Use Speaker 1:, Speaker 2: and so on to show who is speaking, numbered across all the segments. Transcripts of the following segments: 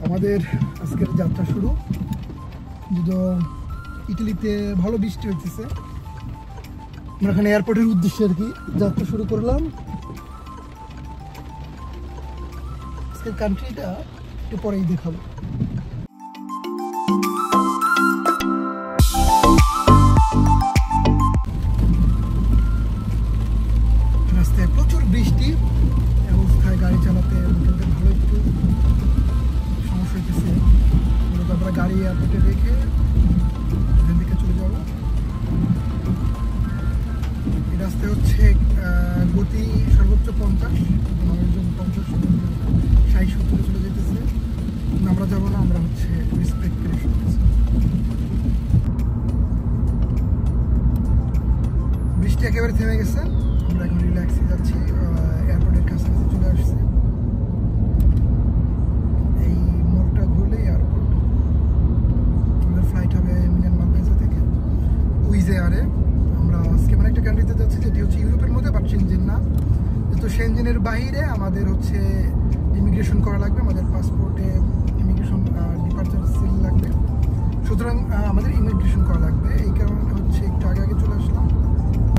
Speaker 1: আমাদের আজকের যাত্রা শুরু। যদিও ইটালিতে ভালো বৃষ্টি হইতেছে, আমরা এখানে এয়ারপোর্টের উদ্দেশ্যে আর কি যাত্রা শুরু করলাম। আজকের কান্ট্রিটা একটু পরেই দেখাবো। রাস্তায় প্রচুর বৃষ্টি, অবস্থায় গাড়ি চালাতে ভালো একটু সমস্যা হইতেছে। আমরা গাড়ি এয়ারপোর্টে রেখে এখান থেকে চলে যাব। এই রাস্তায় হচ্ছে গতি সর্বোচ্চ 50, মানুষজন 50-60-70 চলে যেতেছে। আমরা যাবো না, আমরা হচ্ছে রেসপেক্ট করে শুনতেছি। বৃষ্টি একেবারে থেমে গেছে, আমরা এখন রিল্যাক্সে যাচ্ছি। এয়ারপোর্টের কাছাকাছি চলে আসছি। এই মোড়টা ঘুরলে এয়ারপোর্ট। আমাদের ফ্লাইট হবে মিলান মালপেসা থেকে উইজ এয়ারে। আমরা আজকে মানে একটা কান্ট্রিতে যাচ্ছি যেটি হচ্ছে ইউরোপের মধ্যে, বাট সেনজেন না। যেহেতু সেনজেনের বাইরে আমাদের হচ্ছে ইমিগ্রেশন করা লাগবে, আমাদের পাসপোর্টে ইমিগ্রেশন ডিপার্চার সিল লাগবে, সুতরাং আমাদের ইমিগ্রেশন করা লাগবে। এই কারণে হচ্ছে একটু আগে আগে চলে আসলাম।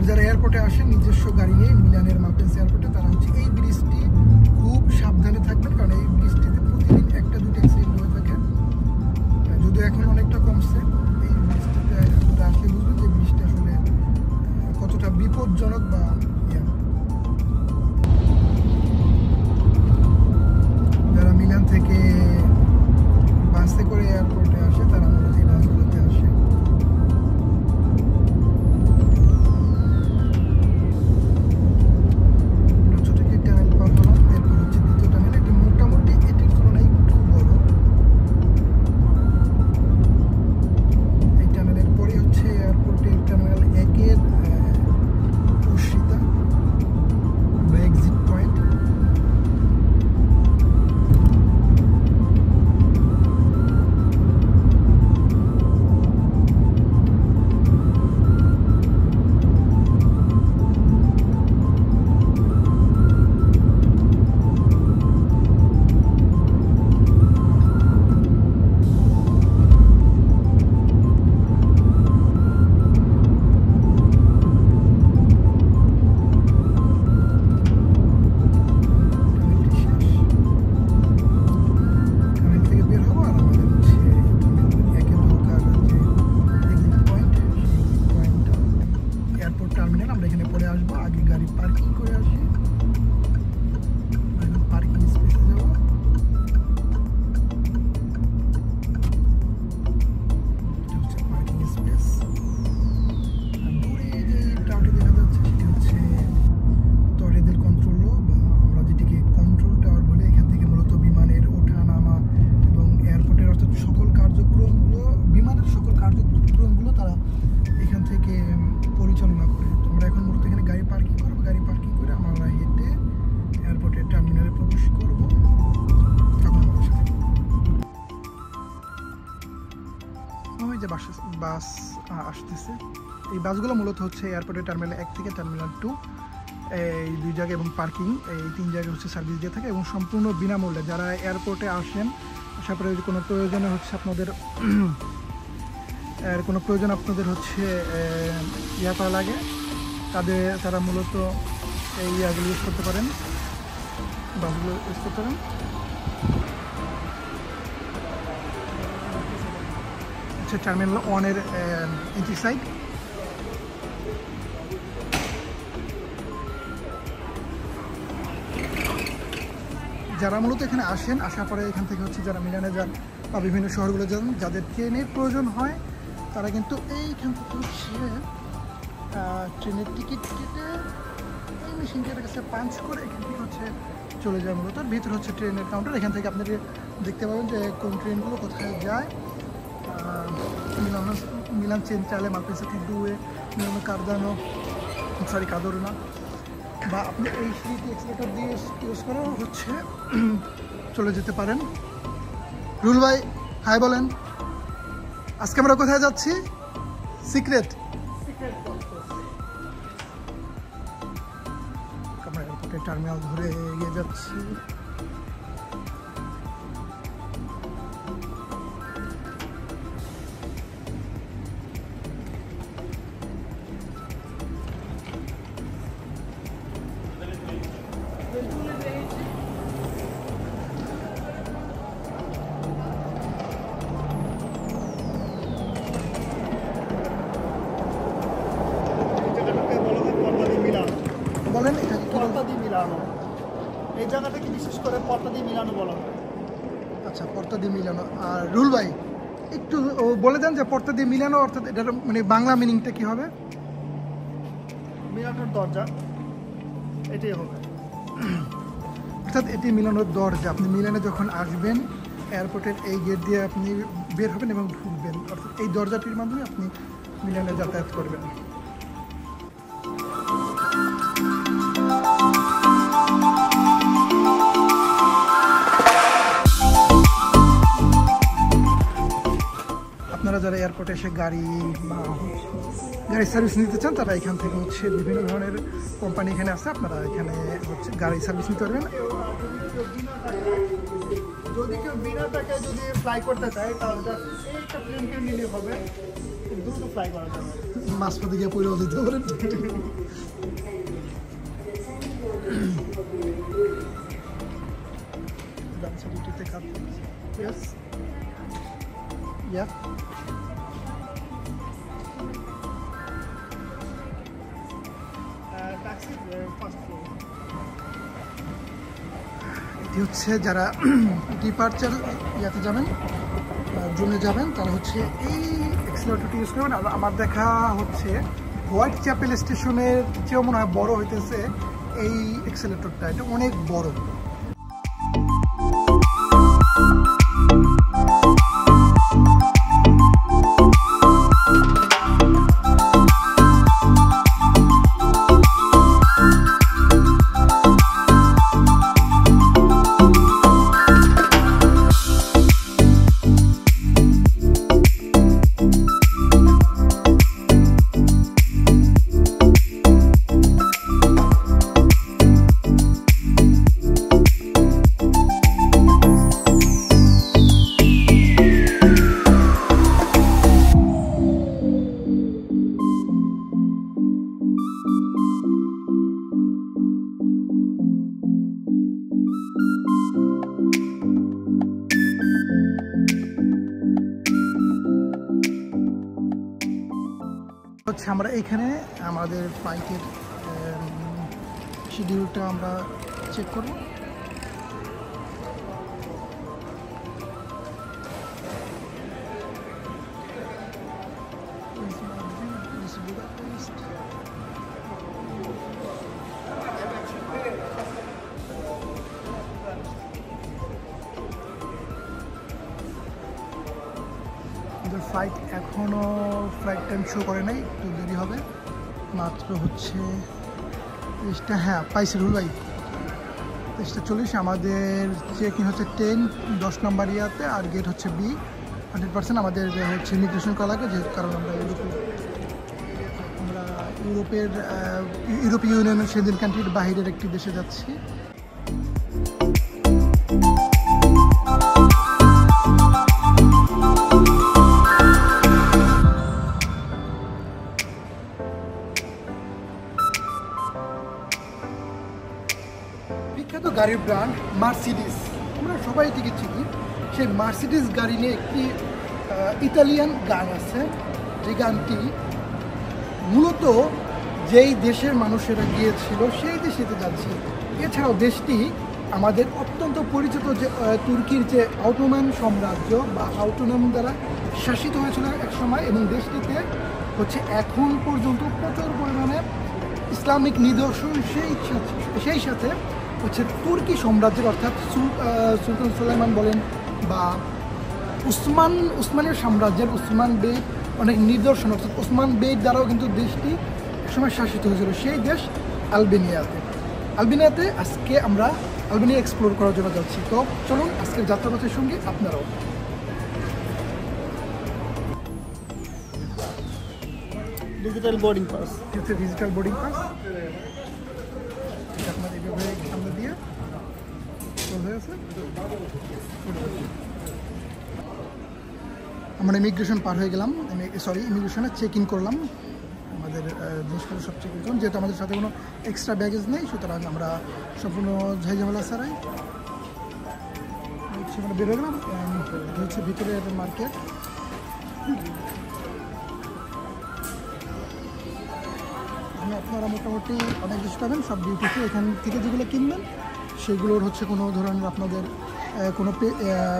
Speaker 1: যারা এয়ারপোর্টে আসেন নিজস্ব গাড়ি নিয়ে মিলানের মালপেসা এয়ারপোর্টে, তারা হচ্ছে এই ব্রিজটি খুব সাবধানে থাকবেন, কারণ এই ব্রিজটিতে প্রতিদিন 1-2 অ্যাক্সিডেন্ট হয়ে থাকে। যদিও এখন অনেকটা কমছে। এই ব্রিজটিতে আসলে বুঝবেন যে ব্রিজটা আসলে কতটা বিপজ্জনক বা যারা মিলান থেকে বাসে করে এয়ারপোর্টে আসে তারা মূলত এই বাসগুলোতে আসে। বাস আসতেছে। এই বাসগুলো মূলত হচ্ছে এয়ারপোর্টের টার্মিনাল 1 থেকে টার্মিনাল 2 এই 2 জায়গায় এবং পার্কিং এই 3 জায়গায় হচ্ছে সার্ভিস দিয়ে থাকে এবং সম্পূর্ণ বিনামূল্যে। যারা এয়ারপোর্টে আসেন, আসার পরে কোনো প্রয়োজনে হচ্ছে আপনাদের হচ্ছে ইয়া করা লাগে, তারা মূলত এই ইয়াগুলো ইউজ করতে পারেন, বাসগুলো ইউজ করতে পারেন। টার্মিনাল 1 এর এন্ট্রি সাইড। যারা মূলত এখানে আসেন, আসার পরে এখান থেকে হচ্ছে যারা মিলানে যান বা বিভিন্ন শহরগুলো যান, যাদের ট্রেনের প্রয়োজন হয়, তারা কিন্তু এইখান থেকে হচ্ছে ট্রেনের টিকিট কেটে এই মেশিনটার কাছে পাঞ্চ করে এখান থেকে হচ্ছে চলে যায়। মূলত ভিতরে হচ্ছে ট্রেনের কাউন্টার, এখান থেকে আপনারা দেখতে পাবেন যে কোন ট্রেনগুলো কোথায় যায়। মিলান সেন্ট্রালে, মালপেসা থেকে দুয়ে, মিলানো কার্দানো, কাদরনা, বা আপনি এই সিটি এক্সিলেটর দিয়ে ইউজ করেও হচ্ছে চলে যেতে পারেন। রুল ভাই হাই বলেন। আজকে আমরা কোথায় যাচ্ছি? সিক্রেট। আমরা এয়ারপোর্টের টার্মিনাল ধরে এগিয়ে যাচ্ছি।
Speaker 2: মিলানো বলা হয়।
Speaker 1: আচ্ছা, পর্দা দিয়ে মিলানো। আর রুল ভাই একটু বলে দেন যে পর্দা দিয়ে মিলানো অর্থাৎ এটার মানে বাংলা মিনিংটা কি হবে?
Speaker 2: মিলানোর দরজা, এটাই হবে।
Speaker 1: অর্থাৎ এটি মিলানোর দরজা। আপনি মিলানে যখন আসবেন এয়ারপোর্টের এই গেট দিয়ে আপনি বের হবেন এবং ঢুকবেন, অর্থাৎ এই দরজাটির মাধ্যমে আপনি মিলানে যাতায়াত করবেন। আপনারা যারা এয়ারপোর্টে এসে গাড়ি সার্ভিস নিতে চান তারা এখান থেকে হচ্ছে বিভিন্ন ধরনের কোম্পানি এখানে আছে, আপনারা এখানে হচ্ছে গাড়ি সার্ভিস নিতে পারবেন।
Speaker 2: যদি কেউ বিনা টাকায় যদি ফ্লাই করতে চায় তাহলে এইটা প্লেনকে নিলে হবে, দ্রুত ফ্লাই করা যাবে।
Speaker 1: মাঝপথে গিয়ে পড়েও দিতে পারেন। Yes. Yeah.
Speaker 2: Taxi first floor.
Speaker 1: এটি হচ্ছে যারা ডিপার্চার ইয়াতে যাবেন, জোনে যাবেন, তারা হচ্ছে এই এক্সেলেটরটি ইউজ করবেন। আর আমার দেখা হচ্ছে হোয়াইট চ্যাপেল স্টেশনের চেয়েও মনে হয় বড় হইতেছে এই এক্সেলেটরটা, এটা অনেক বড়। হচ্ছে আমরা এখানে আমাদের ফ্লাইটের শিডিউলটা আমরা চেক করব। ফ্লাইট এখনও ফ্লাইট টাইম শো করে নাই, একটু দেরি হবে, মাত্র হচ্ছে 30টা। হ্যাঁ পাইছি রুল ভাই, 30:40। আমাদের চেক ইন হচ্ছে 10 নম্বর ইয়াতে, আর গেট হচ্ছে B। 100% আমাদের হচ্ছে ইমিগ্রেশন করা লাগে, যে কারণ আমরা ইউরোপীয় ইউনিয়নের সেদিন কান্ট্রির বাহিরের একটি দেশে যাচ্ছি। বিখ্যাত গাড়ির ব্র্যান্ড মার্সিডিজ, আমরা সবাই থেকে চিনি। সেই মার্সিডিজ গাড়ি নিয়ে একটি ইতালিয়ান গান আছে, যে গানটি মূলত যেই দেশের মানুষেরা গিয়েছিল সেই দেশেতে যাচ্ছে। এছাড়াও দেশটি আমাদের অত্যন্ত পরিচিত যে তুর্কির যে অটোমান সাম্রাজ্য বা অটোনম দ্বারা শাসিত হয়েছিল এক সময়, এবং দেশটিতে হচ্ছে এখন পর্যন্ত প্রচুর পরিমাণে ইসলামিক নিদর্শন, সেই সাথে হচ্ছে তুর্কি সাম্রাজ্যের অর্থাৎ সুলতান সুলাইমান বলেন বা উসমানের সাম্রাজ্যের উসমান বেগ অনেক নিদর্শন, অর্থাৎ উসমান বেগ দ্বারাও কিন্তু দেশটি একসময় শাসিত হয়েছিল। সেই দেশ আলবেনিয়াতে আজকে আমরা আলবেনিয়া এক্সপ্লোর করার জন্য যাচ্ছি। তো চলুন আজকের যাত্রাপথের সঙ্গে আপনারাও।
Speaker 2: Digital boarding pass,
Speaker 1: digital boarding pass আপনাদের এভাবে সামনে দিয়ে হয়ে আছে। আমরা ইমিগ্রেশন পার হয়ে গেলাম, ইমিগ্রেশনে চেক ইন করলাম, আমাদের জিনিসপত্র সব চেক ইন করলাম। যেহেতু আমাদের সাথে কোনো এক্সট্রা ব্যাগেজ নেই, সুতরাং আমরা সম্পূর্ণ ঝামেলা ছাড়াই হচ্ছে আমরা বের হয়ে গেলাম। হচ্ছে ভিতরের মার্কেট, আপনারা মোটামুটি অনেক কিছু পাবেন, সব ডিউটি ফ্রি। এখান থেকে যেগুলো কিনবেন সেগুলোর হচ্ছে কোনো ধরনের আপনাদের কোনো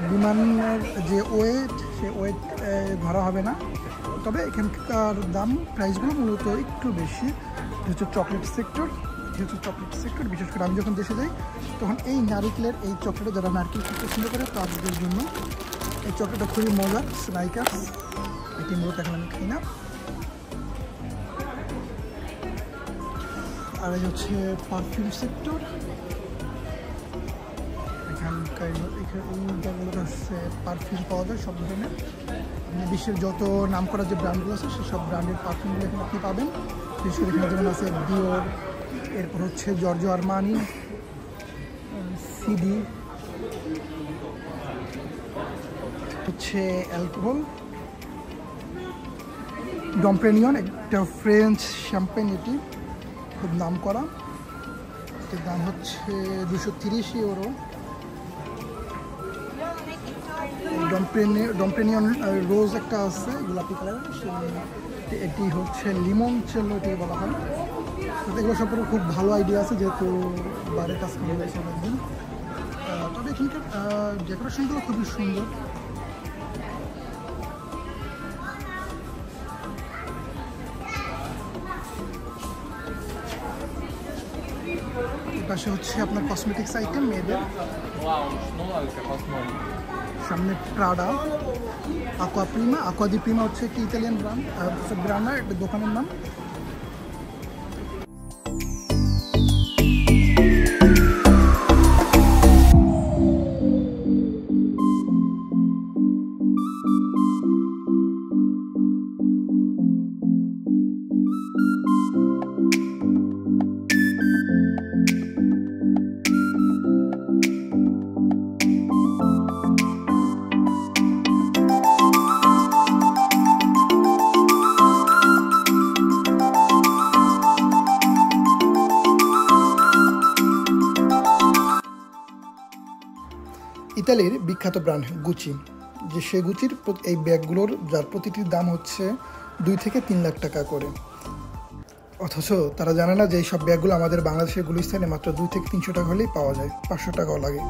Speaker 1: বিমানের যে ওয়েট সে ওয়েট ধরা হবে না। তবে এখানকার দাম প্রাইসগুলো মূলত একটু বেশি। এটা হচ্ছে চকলেট সেক্টর, বিশেষ করে আমি যখন দেশে যাই তখন এই নারিকেলের এই চকলেটে, যারা নারকেল খেতে পছন্দ করে তাদের জন্য এই চকলেটটা খুবই মজার। স্নাইকার্স এটি মূলত এখন আমি খাই না। আর এই হচ্ছে পারফিউম সেক্টর। এখানকার এই জায়গাগুলোতে হচ্ছে পারফিউম পাওয়া যায় সব ধরনের। বিশ্বের যত নাম করা যে ব্র্যান্ডগুলো আছে সেসব ব্র্যান্ডের পারফিউমগুলো এখানে আপনি পাবেন। বিশেষ করে এখানে যেমন আছে ডিওর, এরপর হচ্ছে জর্জো আরমানি, সিডি, হচ্ছে অ্যালকোহল, ডমপ্রেনিয়ন একটা ফ্রেঞ্চ শ্যাম্পেন, এটি খুব নাম করা। এর দাম হচ্ছে 230 ইউরো। ডমপ্রেনিয়ন রোজ একটা আছে গোলাপি কালার, এটি হচ্ছে লিমন চেলো এটি বলা হয়। এগুলো সম্পর্কে খুব ভালো আইডিয়া আছে, যেহেতু বাইরের কাজ করা হয়েছে অনেকদিন। তবে এখানকার ডেকোরেশনগুলো খুবই সুন্দর। পাশে হচ্ছে আপনার কসমেটিক্স আইটেম মেয়েদের। সামনে প্রাডা, আকোয়া দি প্রিমা হচ্ছে কি ইতালিয়ান ব্র্যান্ড না, একটা দোকানের নাম। ইতালির বিখ্যাত ব্র্যান্ড গুচি, যে সে গুচির এই ব্যাগগুলোর যার প্রতিটির দাম হচ্ছে 2 থেকে 3 লাখ টাকা করে। অথচ তারা জানে না যে এই সব ব্যাগগুলো আমাদের বাংলাদেশের গুলিস্তানে মাত্র 2 থেকে 300 টাকা হলেই পাওয়া যায়, 500 টাকাও লাগে।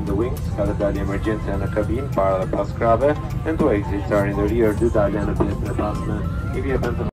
Speaker 3: in the wings, scale di emergenza nella cabine, para la pascrave, and two exits are in the rear due dagli and abandonment. If you happen to